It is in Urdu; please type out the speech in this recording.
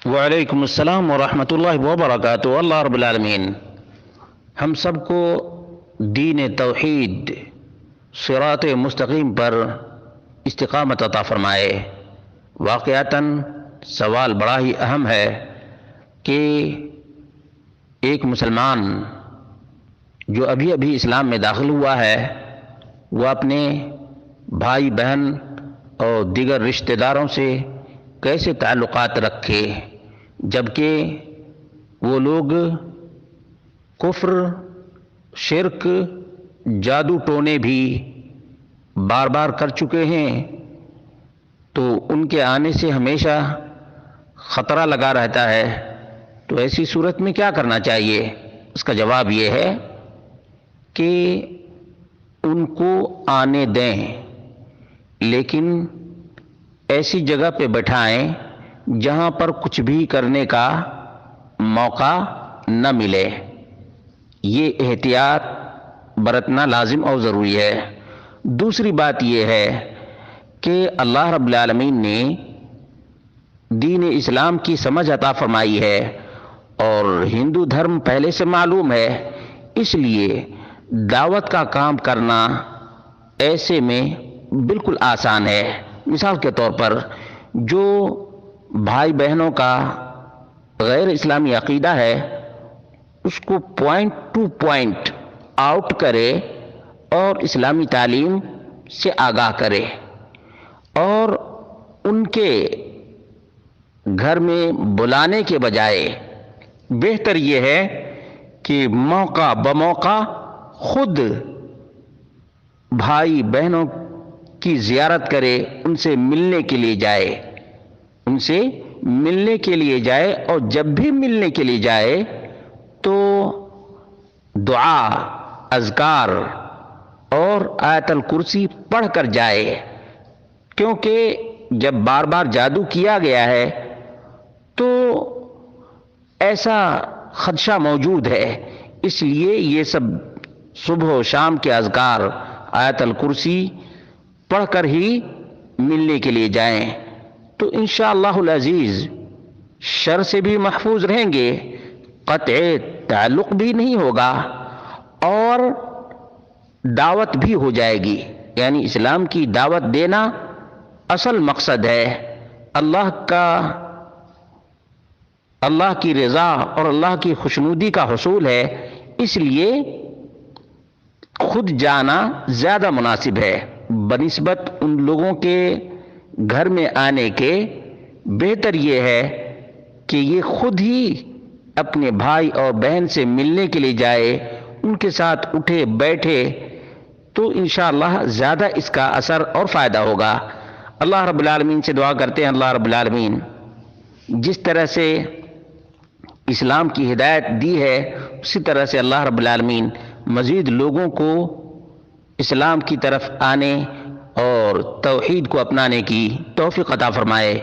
وعلیکم السلام ورحمۃ اللہ وبرکاتہ۔ اللہ رب العالمین ہم سب کو دین توحید صراط مستقیم پر استقامت عطا فرمائے۔ واقعتاً سوال بڑا ہی اہم ہے کہ ایک مسلمان جو ابھی ابھی اسلام میں داخل ہوا ہے وہ اپنے بھائی بہن اور دیگر رشتہ داروں سے کیسے تعلقات رکھے، جبکہ وہ لوگ کفر، شرک، جادو ٹونے بھی بار بار کر چکے ہیں، تو ان کے آنے سے ہمیشہ خطرہ لگا رہتا ہے۔ تو ایسی صورت میں کیا کرنا چاہیے؟ اس کا جواب یہ ہے کہ ان کو آنے دیں، لیکن ایسی جگہ پہ بٹھائیں جہاں پر کچھ بھی کرنے کا موقع نہ ملے۔ یہ احتیاط برتنا لازم اور ضروری ہے۔ دوسری بات یہ ہے کہ اللہ رب العالمین نے دین اسلام کی سمجھ عطا فرمائی ہے اور ہندو دھرم پہلے سے معلوم ہے، اس لیے دعوت کا کام کرنا ایسے میں بالکل آسان ہے۔ مثال کے طور پر جو بھائی بہنوں کا غیر اسلامی عقیدہ ہے اس کو پوائنٹ ٹو پوائنٹ آؤٹ کرے اور اسلامی تعلیم سے آگاہ کرے، اور ان کے گھر میں بلانے کے بجائے بہتر یہ ہے کہ موقع بموقع خود بھائی بہنوں کی زیارت کرے، ان سے ملنے کے لیے جائے، اور جب بھی ملنے کے لیے جائے تو دعا، اذکار اور آیت الکرسی پڑھ کر جائے، کیونکہ جب بار بار جادو کیا گیا ہے تو ایسا خدشہ موجود ہے، اس لیے یہ سب صبح و شام کے اذکار، آیت الکرسی پڑھ کر ہی ملنے کے لیے جائیں، تو انشاءاللہ العزیز شر سے بھی محفوظ رہیں گے، قطع تعلق بھی نہیں ہوگا اور دعوت بھی ہو جائے گی۔ یعنی اسلام کی دعوت دینا اصل مقصد ہے، اللہ کی رضا اور اللہ کی خوشنودی کا حصول ہے، اس لیے خود جانا زیادہ مناسب ہے بنسبت ان لوگوں کے گھر میں آنے کے۔ بہتر یہ ہے کہ یہ خود ہی اپنے بھائی اور بہن سے ملنے کے لیے جائے، ان کے ساتھ اٹھے بیٹھے، تو انشاءاللہ زیادہ اس کا اثر اور فائدہ ہوگا۔ اللہ رب العالمین سے دعا کرتے ہیں، اللہ رب العالمین جس طرح سے اسلام کی ہدایت دی ہے اسی طرح سے اللہ رب العالمین مزید لوگوں کو اسلام کی طرف آنے اور توحید کو اپنانے کی توفیق عطا فرمائے۔